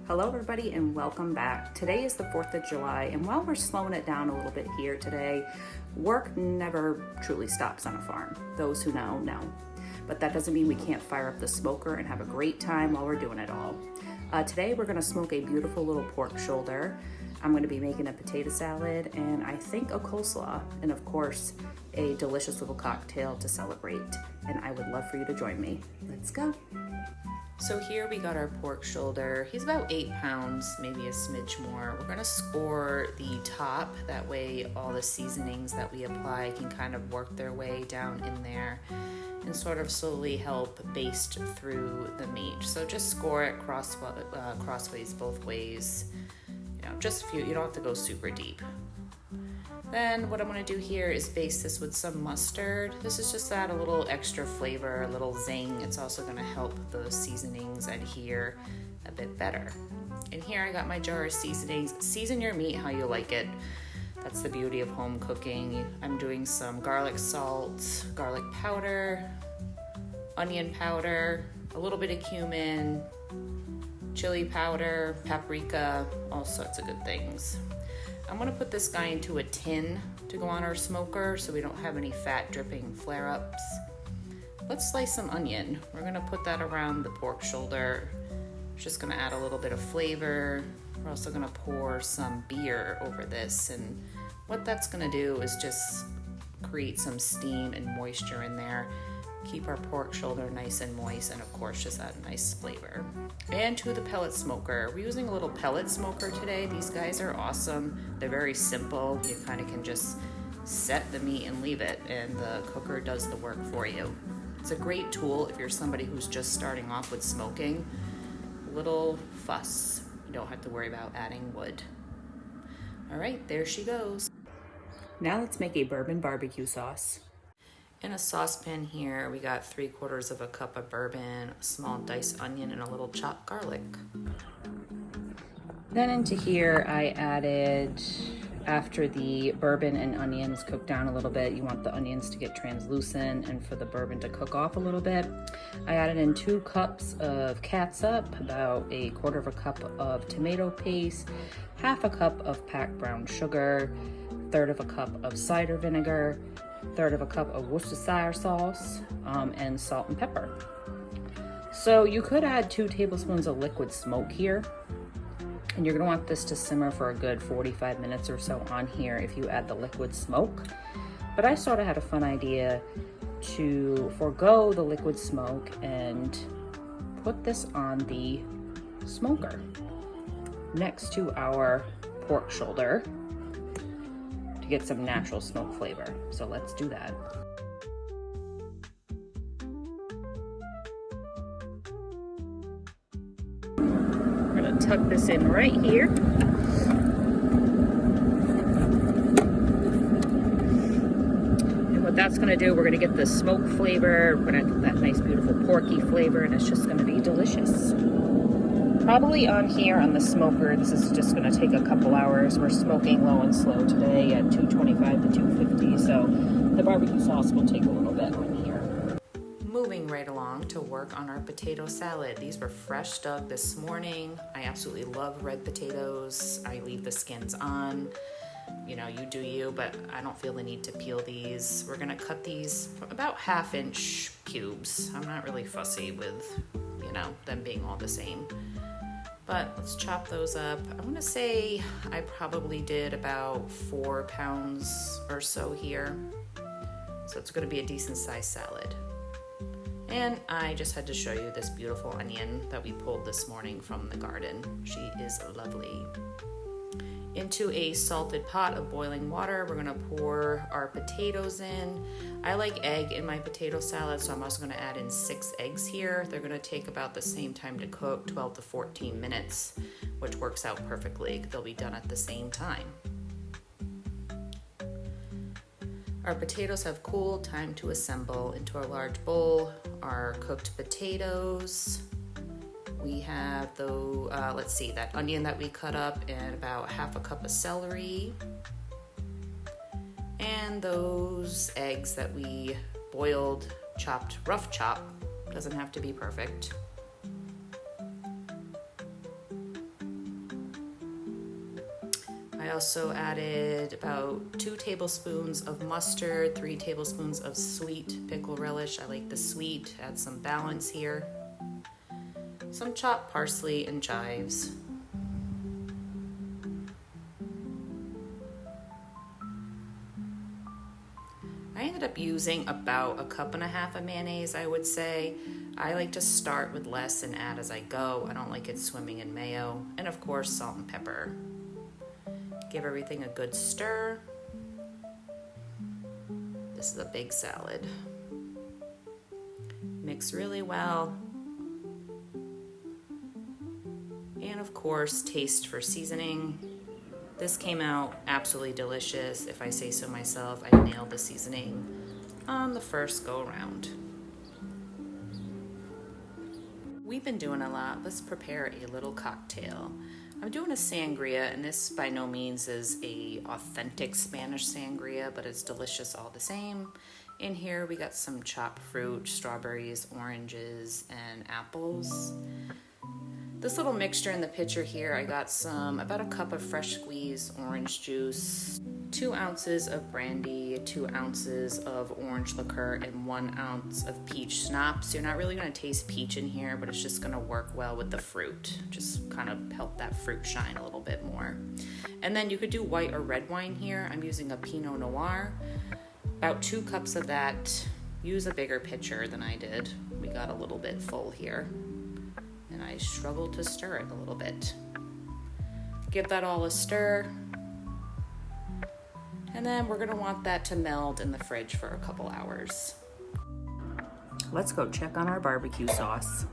Hello everybody and welcome back. Today is the 4th of July and while we're slowing it down a little bit here today, work never truly stops on a farm. Those who know, know. But that doesn't mean we can't fire up the smoker and have a great time while we're doing it all. Today we're gonna smoke a beautiful little pork shoulder. I'm gonna be making a potato salad and I think a coleslaw and of course a delicious little cocktail to celebrate. And I would love for you to join me. Let's go. So here we got our pork shoulder. He's about 8 pounds, maybe a smidge more. We're gonna score the top, that way all the seasonings that we apply can kind of work their way down in there and sort of slowly help baste through the meat. So just score it crossways both ways. You know, just a few, you don't have to go super deep. Then what I'm gonna do here is baste this with some mustard. This is just to add a little extra flavor, a little zing. It's also gonna help the seasonings adhere a bit better. And here I got my jar of seasonings. Season your meat how you like it. That's the beauty of home cooking. I'm doing some garlic salt, garlic powder, onion powder, a little bit of cumin, chili powder, paprika, all sorts of good things. I'm gonna put this guy into a tin to go on our smoker so we don't have any fat dripping flare-ups. Let's slice some onion. We're gonna put that around the pork shoulder. Just gonna add a little bit of flavor. We're also gonna pour some beer over this, and what that's gonna do is just create some steam and moisture in there. Keep our pork shoulder nice and moist, and of course just add a nice flavor. And to the pellet smoker. We're using a little pellet smoker today. These guys are awesome. They're very simple. You kind of can just set the meat and leave it, and the cooker does the work for you. It's a great tool if you're somebody who's just starting off with smoking. Little fuss. You don't have to worry about adding wood. All right, there she goes. Now let's make a bourbon barbecue sauce. In a saucepan here, we got 3/4 of a cup of bourbon, a small diced onion, and a little chopped garlic. Then into here, I added, after the bourbon and onions cook down a little bit, you want the onions to get translucent and for the bourbon to cook off a little bit. I added in 2 cups of catsup, about 1/4 cup of tomato paste, 1/2 cup of packed brown sugar, 1/3 cup of cider vinegar, 1/3 cup of Worcestershire sauce, and salt and pepper. So you could add 2 tablespoons of liquid smoke here, and you're gonna want this to simmer for a good 45 minutes or so on here if you add the liquid smoke. But I sort of had a fun idea to forego the liquid smoke and put this on the smoker next to our pork shoulder to get some natural smoke flavor. So let's do that. We're gonna tuck this in right here. And what that's gonna do, we're gonna get the smoke flavor, we're gonna get that nice beautiful porky flavor, and it's just gonna be delicious. Probably on here on the smoker, this is just gonna take a couple hours. We're smoking low and slow today at 225 to 250, so the barbecue sauce will take a little bit on here. Moving right along to work on our potato salad. These were fresh dug this morning. I absolutely love red potatoes. I leave the skins on. You know, you do you, but I don't feel the need to peel these. We're gonna cut these about 1/2-inch cubes. I'm not really fussy with, you know, them being all the same. But let's chop those up. I'm gonna say I probably did about 4 pounds or so here. So it's gonna be a decent sized salad. And I just had to show you this beautiful onion that we pulled this morning from the garden. She is lovely. Into a salted pot of boiling water, we're gonna pour our potatoes in. I like egg in my potato salad, so I'm also gonna add in 6 eggs here. They're gonna take about the same time to cook, 12 to 14 minutes, which works out perfectly. They'll be done at the same time. Our potatoes have cooled, time to assemble. Into our large bowl, our cooked potatoes. We have that onion that we cut up, and about 1/2 cup of celery. And those eggs that we boiled, chopped, rough chop. Doesn't have to be perfect. I also added about 2 tablespoons of mustard, 3 tablespoons of sweet pickle relish. I like the sweet, add some balance here. Some chopped parsley and chives. I ended up using about 1.5 cups of mayonnaise, I would say. I like to start with less and add as I go. I don't like it swimming in mayo. And of course, salt and pepper. Give everything a good stir. This is a big salad. Mix really well. And of course, taste for seasoning. This came out absolutely delicious. If I say so myself, I nailed the seasoning on the first go around. We've been doing a lot. Let's prepare a little cocktail. I'm doing a sangria, and this by no means is a authentic Spanish sangria, but it's delicious all the same. In here we got some chopped fruit, strawberries, oranges, and apples. This little mixture in the pitcher here, I got about 1 cup of fresh squeezed orange juice, 2 ounces of brandy, 2 ounces of orange liqueur, and 1 ounce of peach schnapps. You're not really gonna taste peach in here, but it's just gonna work well with the fruit. Just kind of help that fruit shine a little bit more. And then you could do white or red wine here. I'm using a Pinot Noir. About 2 cups of that. Use a bigger pitcher than I did. We got a little bit full here. And I struggled to stir it a little bit. Give that all a stir. And then we're gonna want that to meld in the fridge for a couple hours. Let's go check on our barbecue sauce.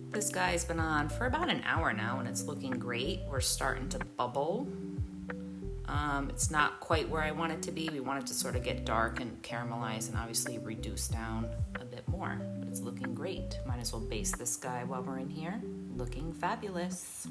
This guy's been on for about an hour now and it's looking great. We're starting to bubble. It's not quite where I want it to be. We want it to sort of get dark and caramelize and obviously reduce down a bit more, but it's looking great. Might as well baste this guy while we're in here. Looking fabulous.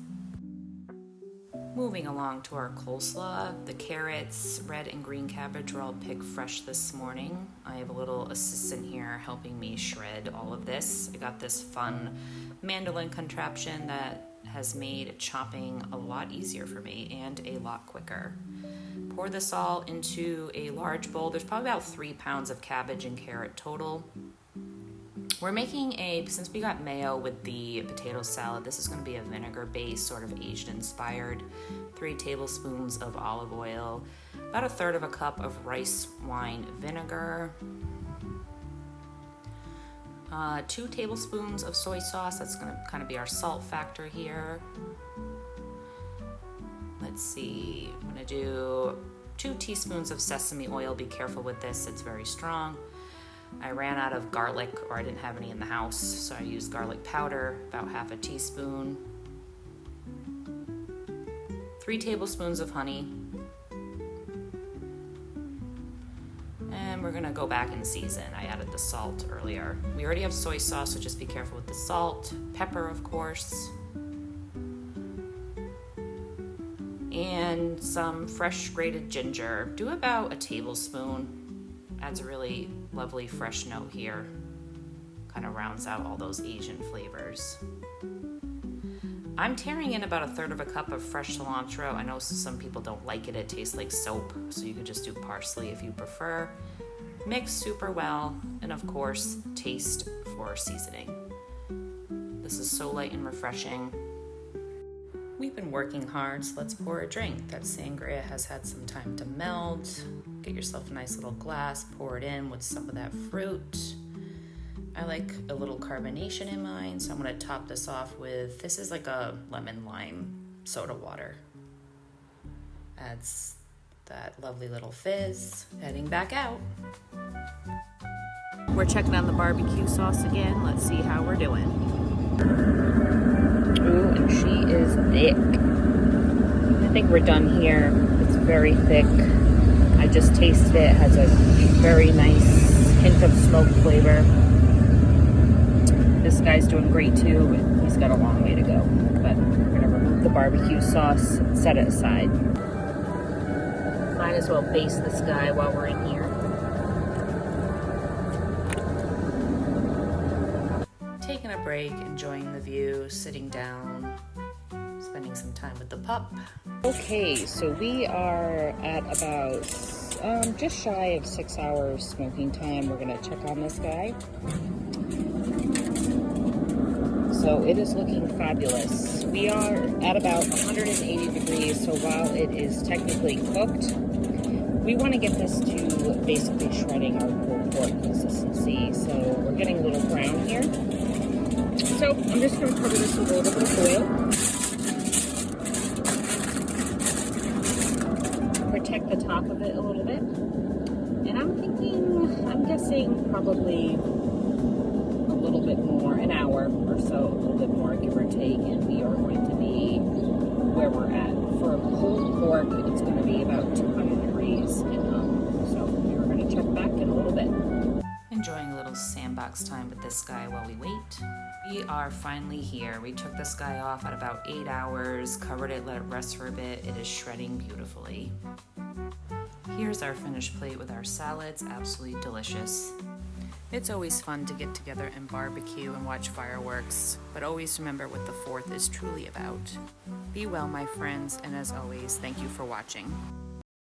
Moving along to our coleslaw, the carrots, red and green cabbage were all picked fresh this morning. I have a little assistant here helping me shred all of this. I got this fun mandolin contraption that has made chopping a lot easier for me and a lot quicker. Pour this all into a large bowl. There's probably about 3 pounds of cabbage and carrot total. We're making since we got mayo with the potato salad, this is going to be a vinegar-based, sort of Asian-inspired. 3 tablespoons of olive oil, about 1/3 cup of rice wine vinegar, 2 tablespoons of soy sauce. That's going to kind of be our salt factor here. Let's see, I'm going to do 2 teaspoons of sesame oil. Be careful with this, it's very strong. I ran out of garlic, or I didn't have any in the house, so I used garlic powder, about 1/2 teaspoon. 3 tablespoons of honey. And we're gonna go back and season. I added the salt earlier. We already have soy sauce, so just be careful with the salt. Pepper, of course. And some fresh grated ginger. Do about 1 tablespoon. Adds a really lovely fresh note here. Kind of rounds out all those Asian flavors. I'm tearing in about 1/3 cup of fresh cilantro. I know some people don't like it. It tastes like soap, so you could just do parsley if you prefer. Mix super well, and of course, taste for seasoning. This is so light and refreshing. We've been working hard, so let's pour a drink. That sangria has had some time to meld. Get yourself a nice little glass, pour it in with some of that fruit. I like a little carbonation in mine, so I'm gonna top this off with, this is like a lemon lime soda water. Adds that lovely little fizz. Heading back out. We're checking on the barbecue sauce again. Let's see how we're doing. Ooh, and she is thick. I think we're done here. It's very thick. I just tasted it. It has a very nice hint of smoke flavor. This guy's doing great too, and he's got a long way to go. But we're gonna remove the barbecue sauce, set it aside. Might as well baste this guy while we're in here. break, enjoying the view, sitting down, spending some time with the pup. Okay, so we are at about just shy of 6 hours smoking time. We're gonna check on this guy. So it is looking fabulous. We are at about 180 degrees, so while it is technically cooked, we want to get this to basically shredding our pulled pork consistency. So we're getting a little brown here. So I'm just going to cover this with a little bit of oil. Protect the top of it a little bit. And I'm guessing probably a little bit more, an hour or so, a little bit more, give or take, and we are going to be where we're at. For a pulled pork, it's going to be about 200 degrees. So we're going to check back in a little bit. Enjoying a little sandbox time with this guy while we wait. We are finally here. We took this guy off at about 8 hours, covered it, let it rest for a bit. It is shredding beautifully. Here's our finished plate with our salads, absolutely delicious. It's always fun to get together and barbecue and watch fireworks, but always remember what the 4th is truly about. Be well, my friends, and as always, thank you for watching.